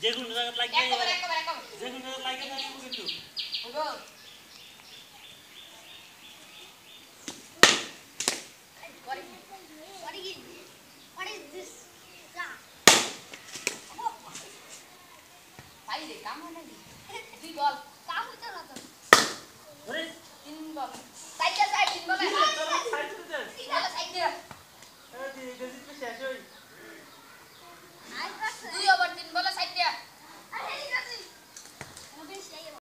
যেগুন জায়গা লাগি যেগুন জায়গা লাগি থাকবো কিন্তু ওগো What is this? Bhai, come on, dude. Big ball.